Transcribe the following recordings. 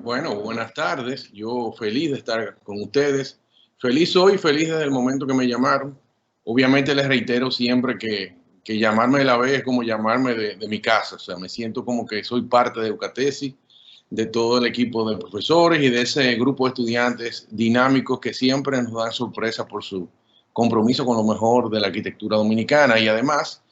Bueno, buenas tardes. Yo feliz de estar con ustedes. Feliz hoy, feliz desde el momento que me llamaron. Obviamente les reitero siempre que llamarme de la vez es como llamarme de mi casa. O sea, me siento como que soy parte de Eucatesi, de todo el equipo de profesores y de ese grupo de estudiantes dinámicos que siempre nos dan sorpresa por su compromiso con lo mejor de la arquitectura dominicana. Y además,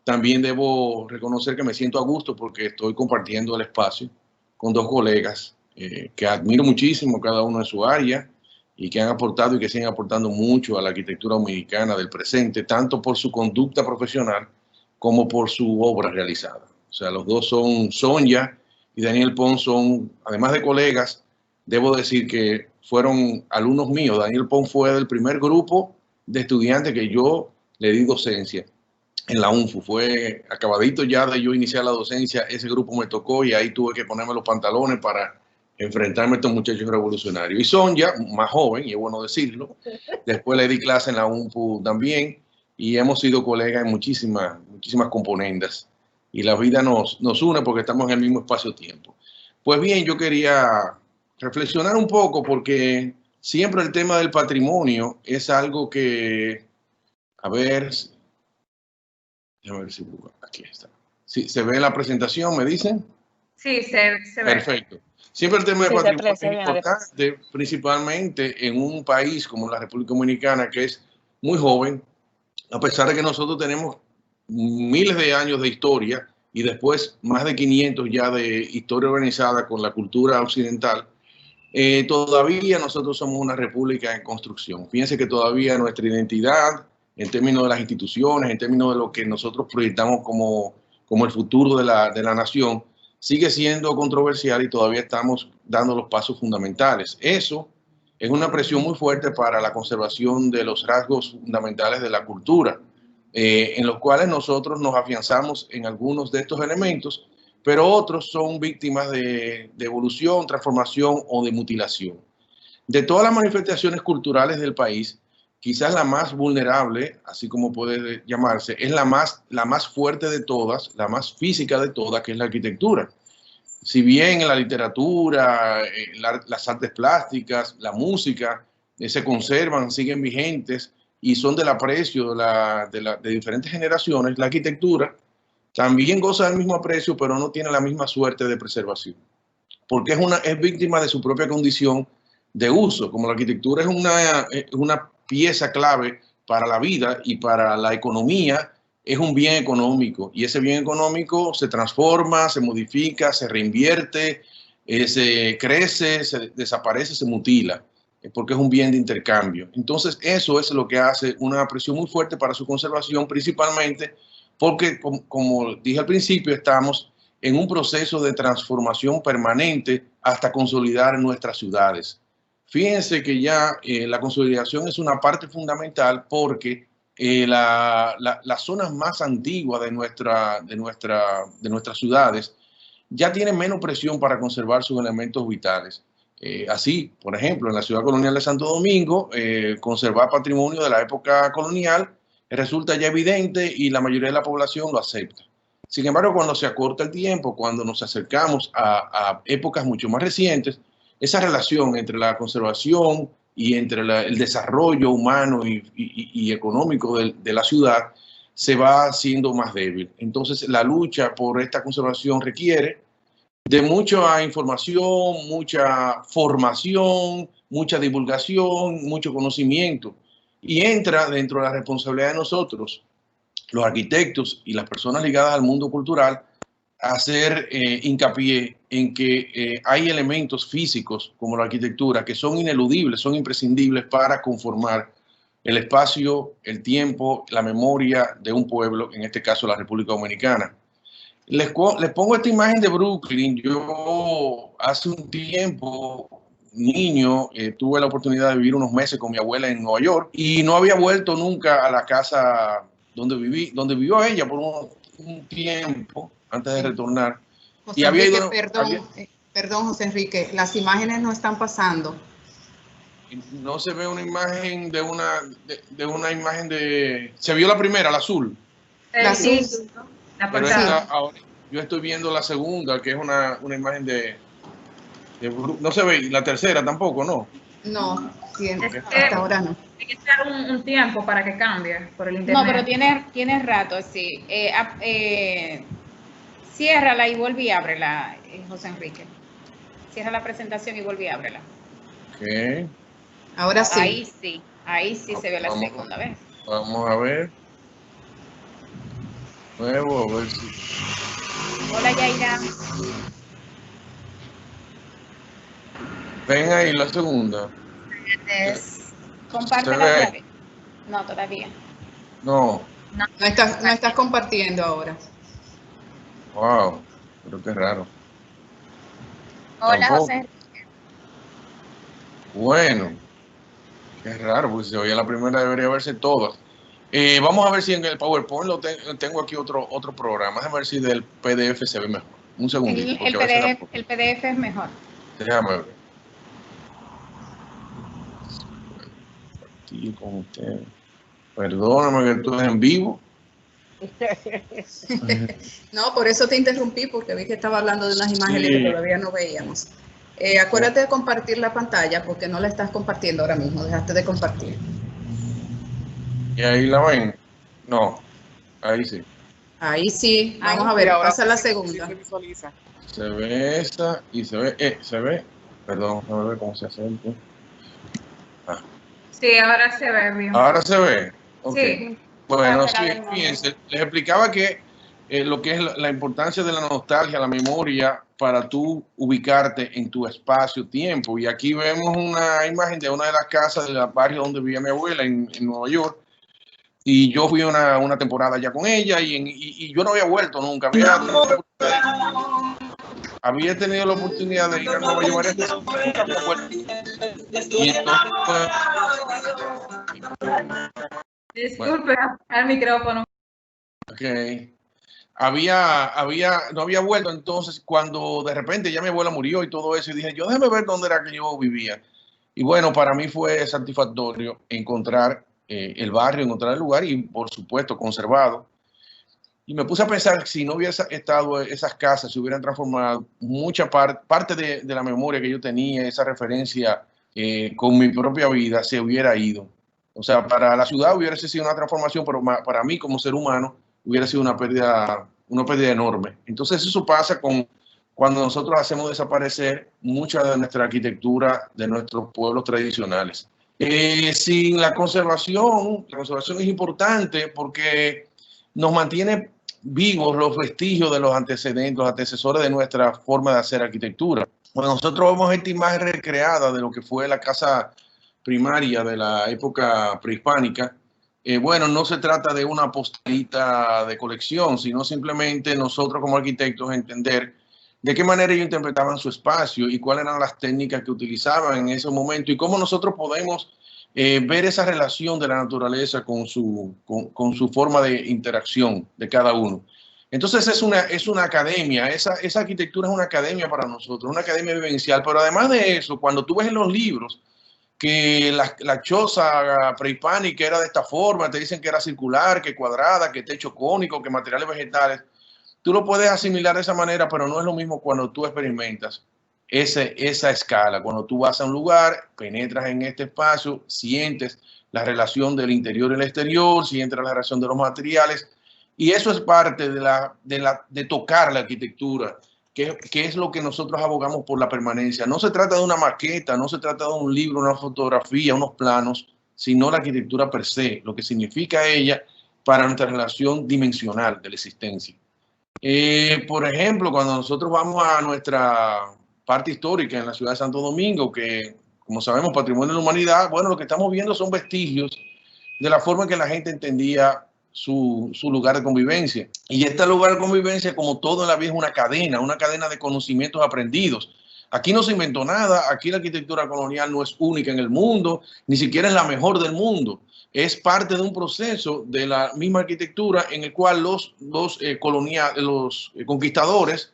también debo reconocer que me siento a gusto porque estoy compartiendo el espacio con dos colegas que admiro muchísimo, cada uno en su área, y que han aportado y que siguen aportando mucho a la arquitectura dominicana del presente, tanto por su conducta profesional como por su obra realizada. O sea, los dos son Sonia y Daniel Pons son, además de colegas, debo decir que fueron alumnos míos. Daniel Pons fue del primer grupo de estudiantes que yo le di docencia en la UNFU. Fue acabadito ya de yo iniciar la docencia, ese grupo me tocó y ahí tuve que ponerme los pantalones para enfrentarme a estos muchachos revolucionarios. Y son ya más joven, y es bueno decirlo. Después le di clase en la UNFU también y hemos sido colegas en muchísimas componendas. Y la vida nos une porque estamos en el mismo espacio-tiempo. Pues bien, yo quería reflexionar un poco porque siempre el tema del patrimonio es algo que, a ver, déjame ver si aquí está. Sí, ¿se ve la presentación, me dicen? Sí, se ve. Perfecto. Siempre el tema de patrimonio es importante, principalmente en un país como la República Dominicana, que es muy joven, a pesar de que nosotros tenemos miles de años de historia y después más de 500 ya de historia organizada con la cultura occidental. Todavía nosotros somos una república en construcción. Fíjense que todavía nuestra identidad, en términos de las instituciones, en términos de lo que nosotros proyectamos como el futuro de la nación, sigue siendo controversial y todavía estamos dando los pasos fundamentales. Eso es una presión muy fuerte para la conservación de los rasgos fundamentales de la cultura, en los cuales nosotros nos afianzamos en algunos de estos elementos, pero otros son víctimas de evolución, transformación o de mutilación. De todas las manifestaciones culturales del país, quizás la más vulnerable, así como puede llamarse, es la más fuerte de todas, la más física de todas, que es la arquitectura. Si bien en la literatura, las artes plásticas, la música, se conservan, siguen vigentes y son del aprecio de diferentes generaciones, la arquitectura también goza del mismo aprecio, pero no tiene la misma suerte de preservación, porque es víctima de su propia condición de uso. Como la arquitectura es una pieza clave para la vida y para la economía, es un bien económico, y ese bien económico se transforma, se modifica, se reinvierte, se crece, se desaparece, se mutila, porque es un bien de intercambio. Entonces, eso es lo que hace una presión muy fuerte para su conservación, principalmente porque, como dije al principio, estamos en un proceso de transformación permanente hasta consolidar nuestras ciudades. Fíjense que ya la consolidación es una parte fundamental porque las zonas más antiguas de nuestras ciudades ya tienen menos presión para conservar sus elementos vitales. Así, por ejemplo, en la ciudad colonial de Santo Domingo, conservar patrimonio de la época colonial resulta ya evidente y la mayoría de la población lo acepta. Sin embargo, cuando se acorta el tiempo, cuando nos acercamos a épocas mucho más recientes, esa relación entre la conservación y entre el desarrollo humano y económico de la ciudad se va haciendo más débil. Entonces, la lucha por esta conservación requiere de mucha información, mucha formación, mucha divulgación, mucho conocimiento. Y entra dentro de la responsabilidad de nosotros, los arquitectos y las personas ligadas al mundo cultural, a hacer hincapié en que hay elementos físicos como la arquitectura que son ineludibles, son imprescindibles para conformar el espacio, el tiempo, la memoria de un pueblo, en este caso la República Dominicana. Les pongo esta imagen de Brooklyn. Yo hace un tiempo, niño, tuve la oportunidad de vivir unos meses con mi abuela en Nueva York y no había vuelto nunca a la casa donde vivió ella por un tiempo antes de retornar. José y había Enrique, ido, perdón, José Enrique, las imágenes no están pasando. No se ve una imagen de una imagen de... Se vio la primera, la azul. La azul. Pero ahora yo estoy viendo la segunda, que es una imagen de... No se ve, la tercera tampoco, ¿no? No, hasta ahora no. Hay que esperar un tiempo para que cambie por el internet. No, pero tiene rato, sí. Ciérrala y vuelve y ábrela, José Enrique. Cierra la presentación y vuelve y ábrela. Ok. Ahora sí. Ahí sí se ve la segunda vez. Vamos a ver. Nuevo, a ver si... Hola, Yaira. Ven ahí la segunda. Comparte la clave. No, todavía. No. No estás compartiendo ahora. Wow, pero qué raro. Hola, Tampoco. José. Bueno, qué raro, porque si se oye la primera debería verse todas. Vamos a ver si en el PowerPoint tengo aquí otro programa. Déjame ver si del PDF se ve mejor. Un segundito. El PDF es mejor. Déjame ver. Compartir con usted. Perdóname que tú en vivo. No, por eso te interrumpí, porque vi que estaba hablando de unas imágenes que todavía no veíamos. Acuérdate de compartir la pantalla, porque no la estás compartiendo ahora mismo, dejaste de compartir. ¿Y ahí la ven? No, ahí sí. Ahí sí, vamos a ver, pasa la segunda. Se ve esa y se ve, perdón, a ver cómo se hace esto. Sí, ahora se ve bien. Ahora se ve. Okay. Sí. Bueno, sí, fíjense, les explicaba que lo que es la importancia de la nostalgia, la memoria, para tú ubicarte en tu espacio-tiempo. Y aquí vemos una imagen de una de las casas del barrio donde vivía mi abuela en Nueva York. Y yo fui una temporada ya con ella y yo no había vuelto nunca. Había tenido la oportunidad de ir a Nueva York varias veces, nunca había vuelto. Y entonces, disculpe, al micrófono. Ok. No había vuelto entonces cuando de repente ya mi abuela murió y todo eso y dije yo déjame ver dónde era que yo vivía y bueno, para mí fue satisfactorio encontrar el barrio, encontrar el lugar y por supuesto conservado y me puse a pensar si no hubiese estado esas casas, se hubieran transformado mucha parte de la memoria que yo tenía, esa referencia con mi propia vida se hubiera ido. O sea, para la ciudad hubiera sido una transformación, pero para mí como ser humano hubiera sido una pérdida enorme. Entonces eso pasa cuando nosotros hacemos desaparecer mucha de nuestra arquitectura de nuestros pueblos tradicionales. Sin la conservación es importante porque nos mantiene vivos los vestigios de los antecedentes, los antecesores de nuestra forma de hacer arquitectura. Cuando nosotros vemos esta imagen recreada de lo que fue la casa primaria de la época prehispánica, bueno, no se trata de una postalita de colección, sino simplemente nosotros como arquitectos entender de qué manera ellos interpretaban su espacio y cuáles eran las técnicas que utilizaban en ese momento y cómo nosotros podemos ver esa relación de la naturaleza con su forma de interacción de cada uno. Entonces es una academia, esa arquitectura es una academia para nosotros, una academia vivencial, pero además de eso, cuando tú ves en los libros que la choza prehispánica era de esta forma, te dicen que era circular, que cuadrada, que techo cónico, que materiales vegetales, tú lo puedes asimilar de esa manera, pero no es lo mismo cuando tú experimentas esa escala. Cuando tú vas a un lugar, penetras en este espacio, sientes la relación del interior y el exterior, sientes la relación de los materiales, y eso es parte de tocar la arquitectura, que es lo que nosotros abogamos por la permanencia. No se trata de una maqueta, no se trata de un libro, una fotografía, unos planos, sino la arquitectura per se, lo que significa ella para nuestra relación dimensional de la existencia. Por ejemplo, cuando nosotros vamos a nuestra parte histórica en la ciudad de Santo Domingo, que como sabemos patrimonio de la humanidad, bueno, lo que estamos viendo son vestigios de la forma en que la gente entendía su lugar de convivencia. Y este lugar de convivencia, como todo en la vida, es una cadena de conocimientos aprendidos. Aquí no se inventó nada, aquí la arquitectura colonial no es única en el mundo, ni siquiera es la mejor del mundo. Es parte de un proceso de la misma arquitectura en el cual los conquistadores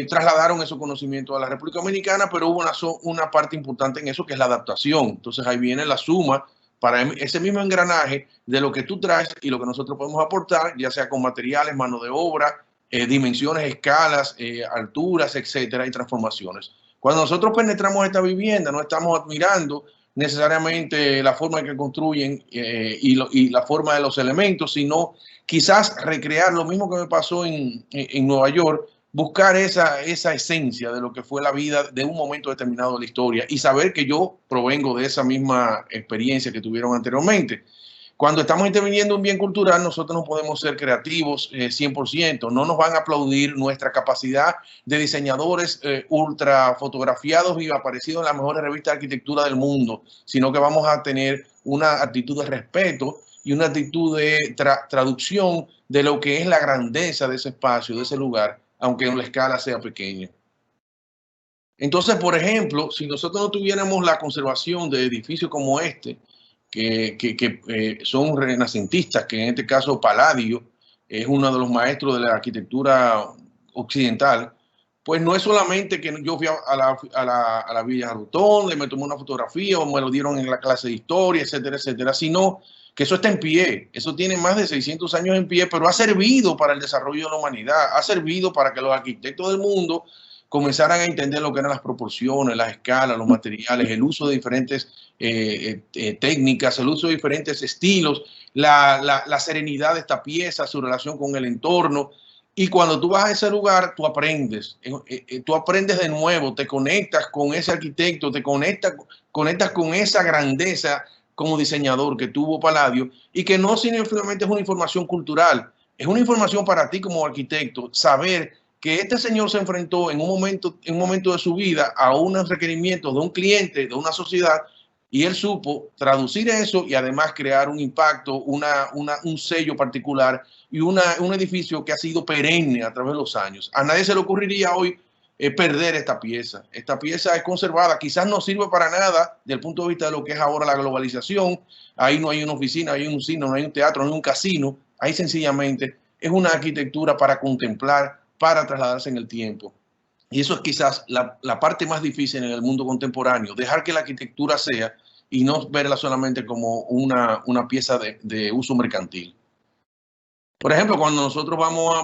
trasladaron esos conocimientos a la República Dominicana, pero hubo una parte importante en eso que es la adaptación. Entonces ahí viene la suma para ese mismo engranaje de lo que tú traes y lo que nosotros podemos aportar, ya sea con materiales, mano de obra, dimensiones, escalas, alturas, etcétera, y transformaciones. Cuando nosotros penetramos esta vivienda, no estamos admirando necesariamente la forma en que construyen y la forma de los elementos, sino quizás recrear lo mismo que me pasó en Nueva York, buscar esa esencia de lo que fue la vida de un momento determinado de la historia y saber que yo provengo de esa misma experiencia que tuvieron anteriormente. Cuando estamos interviniendo un bien cultural, nosotros no podemos ser creativos 100%. No nos van a aplaudir nuestra capacidad de diseñadores ultra fotografiados y aparecidos en las mejores revistas de arquitectura del mundo, sino que vamos a tener una actitud de respeto y una actitud de traducción de lo que es la grandeza de ese espacio, de ese lugar, aunque en la escala sea pequeña. Entonces, por ejemplo, si nosotros no tuviéramos la conservación de edificios como este, que son renacentistas, que en este caso Palladio es uno de los maestros de la arquitectura occidental, pues no es solamente que yo fui a la Villa Jarutón, me tomé una fotografía o me lo dieron en la clase de historia, etcétera, etcétera, sino que eso está en pie, eso tiene más de 600 años en pie, pero ha servido para el desarrollo de la humanidad, ha servido para que los arquitectos del mundo comenzaran a entender lo que eran las proporciones, las escalas, los materiales, el uso de diferentes técnicas, el uso de diferentes estilos, la serenidad de esta pieza, su relación con el entorno. Y cuando tú vas a ese lugar, tú aprendes de nuevo, te conectas con ese arquitecto, te conectas con esa grandeza como diseñador que tuvo Palladio y que no simplemente es una información cultural, es una información para ti como arquitecto, saber que este señor se enfrentó en un momento de su vida a unos requerimientos de un cliente, de una sociedad, y él supo traducir eso y además crear un impacto, un sello particular y un edificio que ha sido perenne a través de los años. A nadie se le ocurriría hoy perder esta pieza. Esta pieza es conservada, quizás no sirve para nada desde el punto de vista de lo que es ahora la globalización. Ahí no hay una oficina, hay un cine, no hay un teatro, no hay un casino. Ahí sencillamente es una arquitectura para contemplar, para trasladarse en el tiempo. Y eso es quizás la parte más difícil en el mundo contemporáneo, dejar que la arquitectura sea y no verla solamente como una pieza de uso mercantil. Por ejemplo, cuando nosotros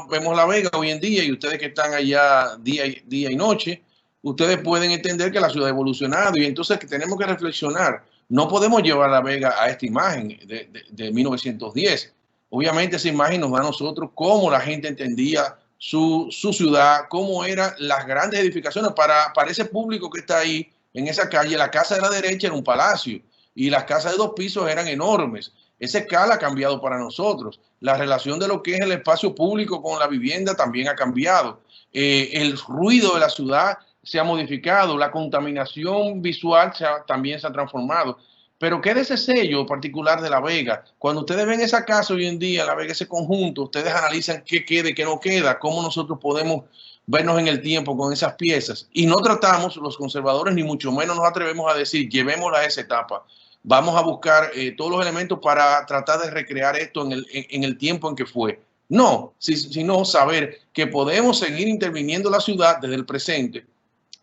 vemos La Vega hoy en día y ustedes que están allá día y noche, ustedes pueden entender que la ciudad ha evolucionado y entonces que tenemos que reflexionar. No podemos llevar La Vega a esta imagen de 1910. Obviamente esa imagen nos da a nosotros cómo la gente entendía su ciudad, cómo eran las grandes edificaciones. Para ese público que está ahí en esa calle, la casa de la derecha era un palacio y las casas de 2 pisos eran enormes. Esa escala ha cambiado para nosotros. La relación de lo que es el espacio público con la vivienda también ha cambiado. El ruido de la ciudad se ha modificado. La contaminación visual también se ha transformado. Pero ¿qué de ese sello particular de La Vega? Cuando ustedes ven esa casa hoy en día, La Vega, ese conjunto, ustedes analizan qué queda y qué no queda, cómo nosotros podemos vernos en el tiempo con esas piezas. Y no tratamos, los conservadores, ni mucho menos nos atrevemos a decir, llevémosla a esa etapa. Vamos a buscar todos los elementos para tratar de recrear esto en el tiempo en que fue. No, sino saber que podemos seguir interviniendo la ciudad desde el presente,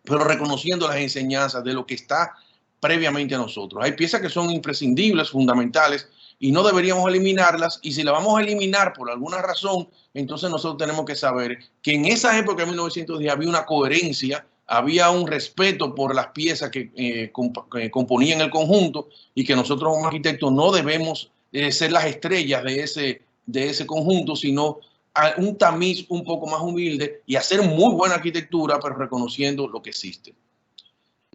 pero reconociendo las enseñanzas de lo que está previamente a nosotros. Hay piezas que son imprescindibles, fundamentales, y no deberíamos eliminarlas. Y si la vamos a eliminar por alguna razón, entonces nosotros tenemos que saber que en esa época de 1910 había una coherencia, había un respeto por las piezas que componían el conjunto y que nosotros como arquitectos no debemos ser las estrellas de ese conjunto, sino un tamiz un poco más humilde y hacer muy buena arquitectura, pero reconociendo lo que existe.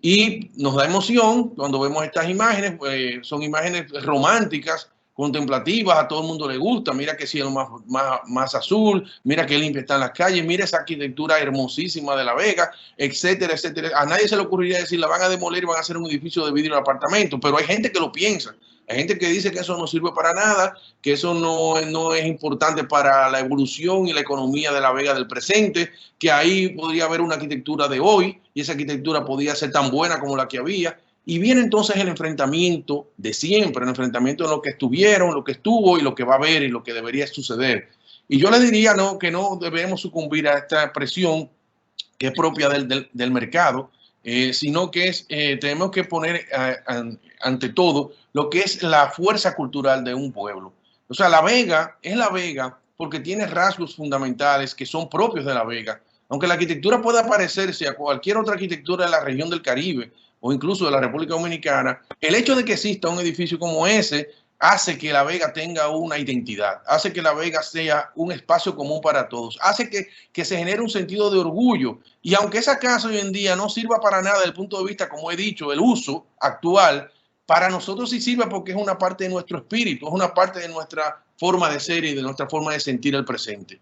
Y nos da emoción cuando vemos estas imágenes, son imágenes románticas, contemplativas, a todo el mundo le gusta. Mira qué cielo más azul, mira qué limpia están las calles, mira esa arquitectura hermosísima de La Vega, etcétera, etcétera. A nadie se le ocurriría decir, la van a demoler y van a hacer un edificio de vidrio de apartamento, pero hay gente que lo piensa. Hay gente que dice que eso no sirve para nada, que eso no es importante para la evolución y la economía de La Vega del presente, que ahí podría haber una arquitectura de hoy y esa arquitectura podría ser tan buena como la que había. Y viene entonces el enfrentamiento de siempre, el enfrentamiento de lo que estuvieron, lo que estuvo y lo que va a haber y lo que debería suceder. Y yo les diría que no debemos sucumbir a esta presión que es propia del mercado, sino que tenemos que poner ante todo lo que es la fuerza cultural de un pueblo. O sea, La Vega es La Vega porque tiene rasgos fundamentales que son propios de La Vega. Aunque la arquitectura pueda parecerse a cualquier otra arquitectura de la región del Caribe o incluso de la República Dominicana, el hecho de que exista un edificio como ese hace que La Vega tenga una identidad, hace que La Vega sea un espacio común para todos, hace que se genere un sentido de orgullo. Y aunque esa casa hoy en día no sirva para nada desde el punto de vista, como he dicho, el uso actual, para nosotros sí sirve porque es una parte de nuestro espíritu, es una parte de nuestra forma de ser y de nuestra forma de sentir el presente.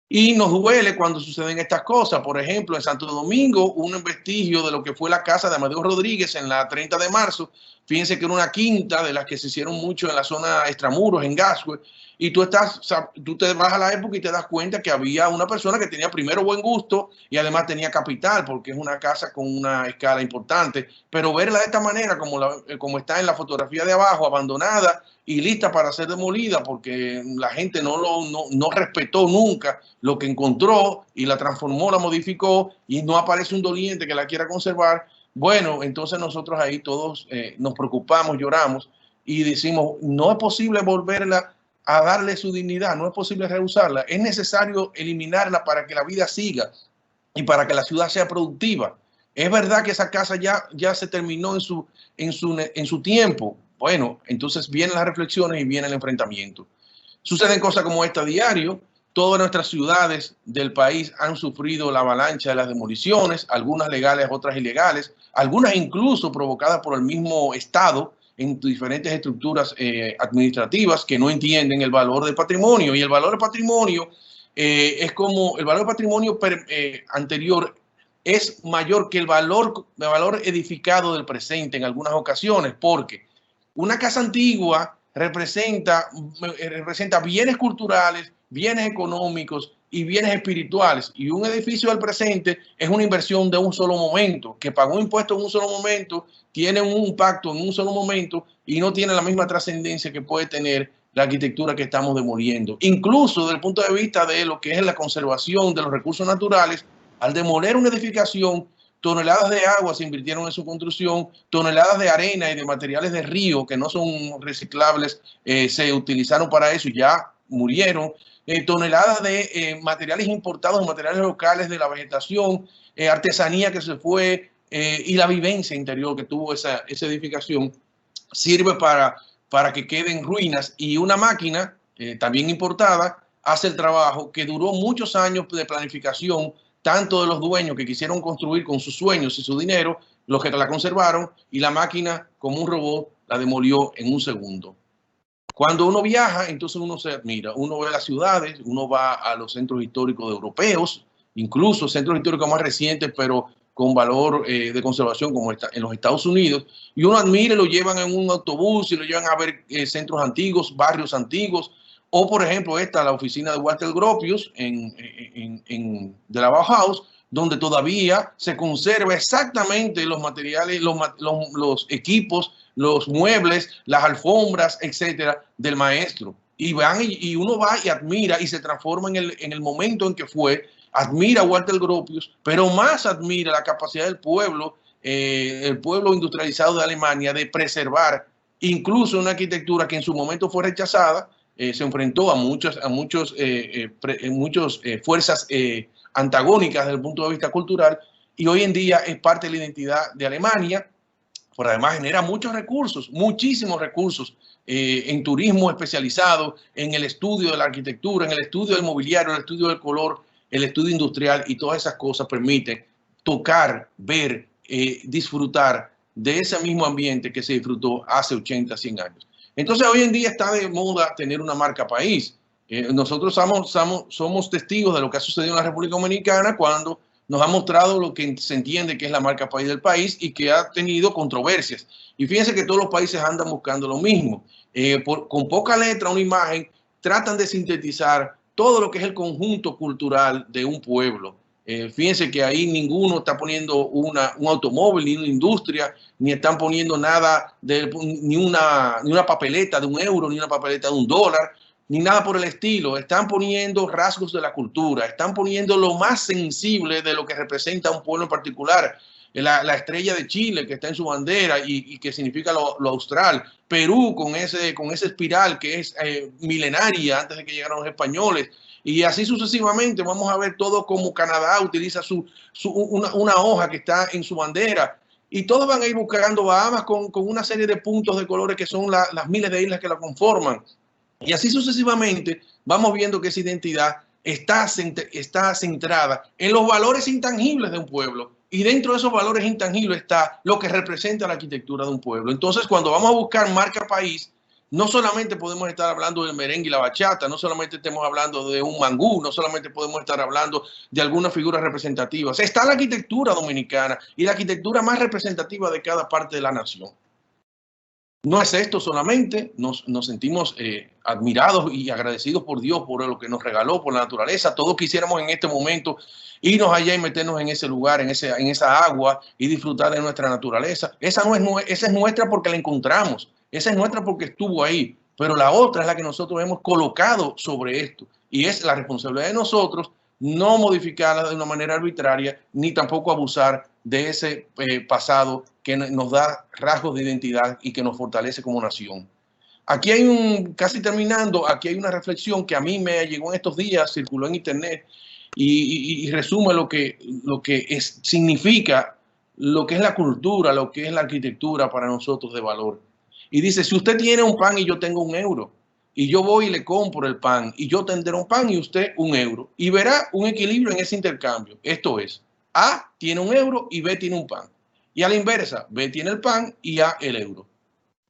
Y nos duele cuando suceden estas cosas. Por ejemplo, en Santo Domingo, un vestigio de lo que fue la casa de Amadeo Rodríguez en la 30 de marzo. Fíjense que era una quinta de las que se hicieron mucho en la zona extramuros, en Gascue. Y tú te vas a la época y te das cuenta que había una persona que tenía primero buen gusto y además tenía capital, porque es una casa con una escala importante. Pero verla de esta manera, como está en la fotografía de abajo, abandonada y lista para ser demolida, porque la gente no respetó nunca lo que encontró y la transformó, la modificó, y no aparece un doliente que la quiera conservar. Bueno, entonces nosotros ahí todos nos preocupamos, lloramos y decimos, no es posible volverla a darle su dignidad, no es posible rehusarla, es necesario eliminarla para que la vida siga y para que la ciudad sea productiva. Es verdad que esa casa ya se terminó en su tiempo. Bueno, entonces vienen las reflexiones y viene el enfrentamiento. Suceden cosas como esta a diario. Todas nuestras ciudades del país han sufrido la avalancha de las demoliciones, algunas legales, otras ilegales, algunas incluso provocadas por el mismo Estado en diferentes estructuras administrativas que no entienden el valor del patrimonio. Y el valor del patrimonio es como el valor del patrimonio anterior es mayor que el valor edificado del presente en algunas ocasiones, porque una casa antigua representa bienes culturales, bienes económicos y bienes espirituales. Y un edificio del presente es una inversión de un solo momento, que pagó impuestos en un solo momento, tiene un impacto en un solo momento y no tiene la misma trascendencia que puede tener la arquitectura que estamos demoliendo. Incluso desde el punto de vista de lo que es la conservación de los recursos naturales, al demoler una edificación, toneladas de agua se invirtieron en su construcción, toneladas de arena y de materiales de río que no son reciclables se utilizaron para eso y ya murieron. Toneladas de materiales importados, materiales locales de la vegetación, artesanía que se fue y la vivencia interior que tuvo esa edificación sirve para que queden ruinas, y una máquina también importada hace el trabajo que duró muchos años de planificación, tanto de los dueños que quisieron construir con sus sueños y su dinero, los que la conservaron, y la máquina como un robot la demolió en un segundo. Cuando uno viaja, entonces uno se admira, uno ve las ciudades, uno va a los centros históricos europeos, incluso centros históricos más recientes, pero con valor de conservación como está en los Estados Unidos, y uno admira y lo llevan en un autobús y lo llevan a ver centros antiguos, barrios antiguos, o por ejemplo la oficina de Walter Gropius de la Bauhaus, donde todavía se conserva exactamente los materiales, los equipos, los muebles, las alfombras, etcétera, del maestro. Y uno va y admira y se transforma en el momento en que fue, admira a Walter Gropius, pero más admira la capacidad del pueblo, el pueblo industrializado de Alemania, de preservar incluso una arquitectura que en su momento fue rechazada, se enfrentó a muchas fuerzas antagónicas desde el punto de vista cultural, y hoy en día es parte de la identidad de Alemania, pero además genera muchos recursos, muchísimos recursos en turismo especializado, en el estudio de la arquitectura, en el estudio del mobiliario, el estudio del color, el estudio industrial, y todas esas cosas permiten tocar, ver, disfrutar de ese mismo ambiente que se disfrutó hace 80, 100 años. Entonces hoy en día está de moda tener una marca país. Nosotros somos testigos de lo que ha sucedido en la República Dominicana cuando nos ha mostrado lo que se entiende que es la marca país del país y que ha tenido controversias. Y fíjense que todos los países andan buscando lo mismo. Con poca letra, una imagen, tratan de sintetizar todo lo que es el conjunto cultural de un pueblo. Fíjense que ahí ninguno está poniendo un automóvil, ni una industria, ni están poniendo nada, ni una papeleta de €1, ni una papeleta de $1, ni nada por el estilo. Están poniendo rasgos de la cultura, están poniendo lo más sensible de lo que representa un pueblo en particular. la estrella de Chile que está en su bandera y que significa lo austral, Perú con esa espiral que es milenaria antes de que llegaran los españoles, y así sucesivamente. Vamos a ver todo como Canadá utiliza una hoja que está en su bandera, y todos van a ir buscando Bahamas con una serie de puntos de colores que son las miles de islas que la conforman, y así sucesivamente vamos viendo que esa identidad está centrada en los valores intangibles de un pueblo, y dentro de esos valores intangibles está lo que representa la arquitectura de un pueblo. Entonces, cuando vamos a buscar marca país, no solamente podemos estar hablando del merengue y la bachata, no solamente estemos hablando de un mangú, no solamente podemos estar hablando de algunas figuras representativas. Está la arquitectura dominicana y la arquitectura más representativa de cada parte de la nación. No es esto solamente, nos sentimos admirados y agradecidos por Dios, por lo que nos regaló, por la naturaleza. Todos quisiéramos en este momento irnos allá y meternos en ese lugar, en esa agua, y disfrutar de nuestra naturaleza. Esa es nuestra porque la encontramos, esa es nuestra porque estuvo ahí, pero la otra es la que nosotros hemos colocado sobre esto, y es la responsabilidad de nosotros no modificarla de una manera arbitraria, ni tampoco abusar de ese pasado que nos da rasgos de identidad y que nos fortalece como nación. Aquí hay casi terminando, aquí hay una reflexión que a mí me llegó en estos días, circuló en internet y resume lo que significa lo que es la cultura, lo que es la arquitectura para nosotros de valor. Y dice, si usted tiene un pan y yo tengo €1, y yo voy y le compro el pan, y yo tendré un pan y usted €1, y verá un equilibrio en ese intercambio. Esto es, A tiene €1 y B tiene un pan. Y a la inversa, B tiene el pan y A el euro.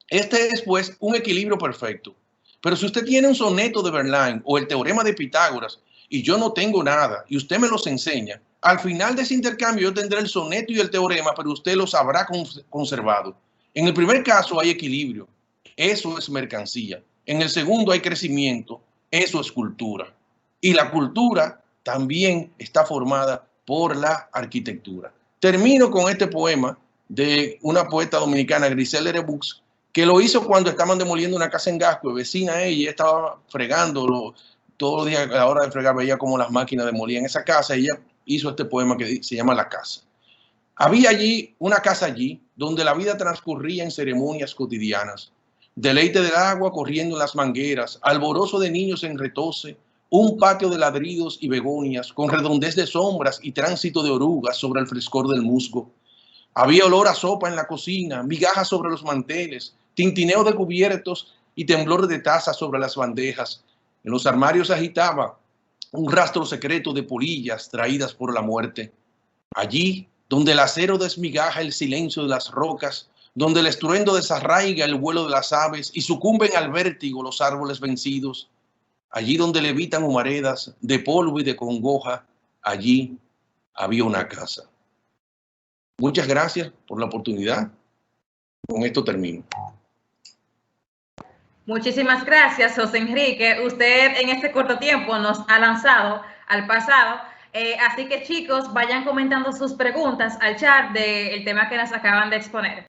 Este es, pues, un equilibrio perfecto. Pero si usted tiene un soneto de Verlaine o el teorema de Pitágoras y yo no tengo nada y usted me los enseña, al final de ese intercambio yo tendré el soneto y el teorema, pero usted los habrá conservado. En el primer caso hay equilibrio, eso es mercancía. En el segundo hay crecimiento, eso es cultura. Y la cultura también está formada por la arquitectura. Termino con este poema de una poeta dominicana, Grisel Erebux, que lo hizo cuando estaban demoliendo una casa en Gascue, vecina a ella estaba fregando todos los días. A la hora de fregar veía cómo las máquinas demolían esa casa, y ella hizo este poema que se llama La Casa. Había una casa allí, donde la vida transcurría en ceremonias cotidianas. Deleite del agua corriendo en las mangueras, alborozo de niños en retose, un patio de ladridos y begonias, con redondez de sombras y tránsito de orugas sobre el frescor del musgo. Había olor a sopa en la cocina, migajas sobre los manteles, tintineo de cubiertos y temblor de tazas sobre las bandejas. En los armarios se agitaba un rastro secreto de polillas traídas por la muerte. Allí, donde el acero desmigaja el silencio de las rocas, donde el estruendo desarraiga el vuelo de las aves y sucumben al vértigo los árboles vencidos, allí donde levitan humaredas de polvo y de congoja, allí había una casa. Muchas gracias por la oportunidad. Con esto termino. Muchísimas gracias, José Enrique. Usted en este corto tiempo nos ha lanzado al pasado. Así que, chicos, vayan comentando sus preguntas al chat del tema que nos acaban de exponer.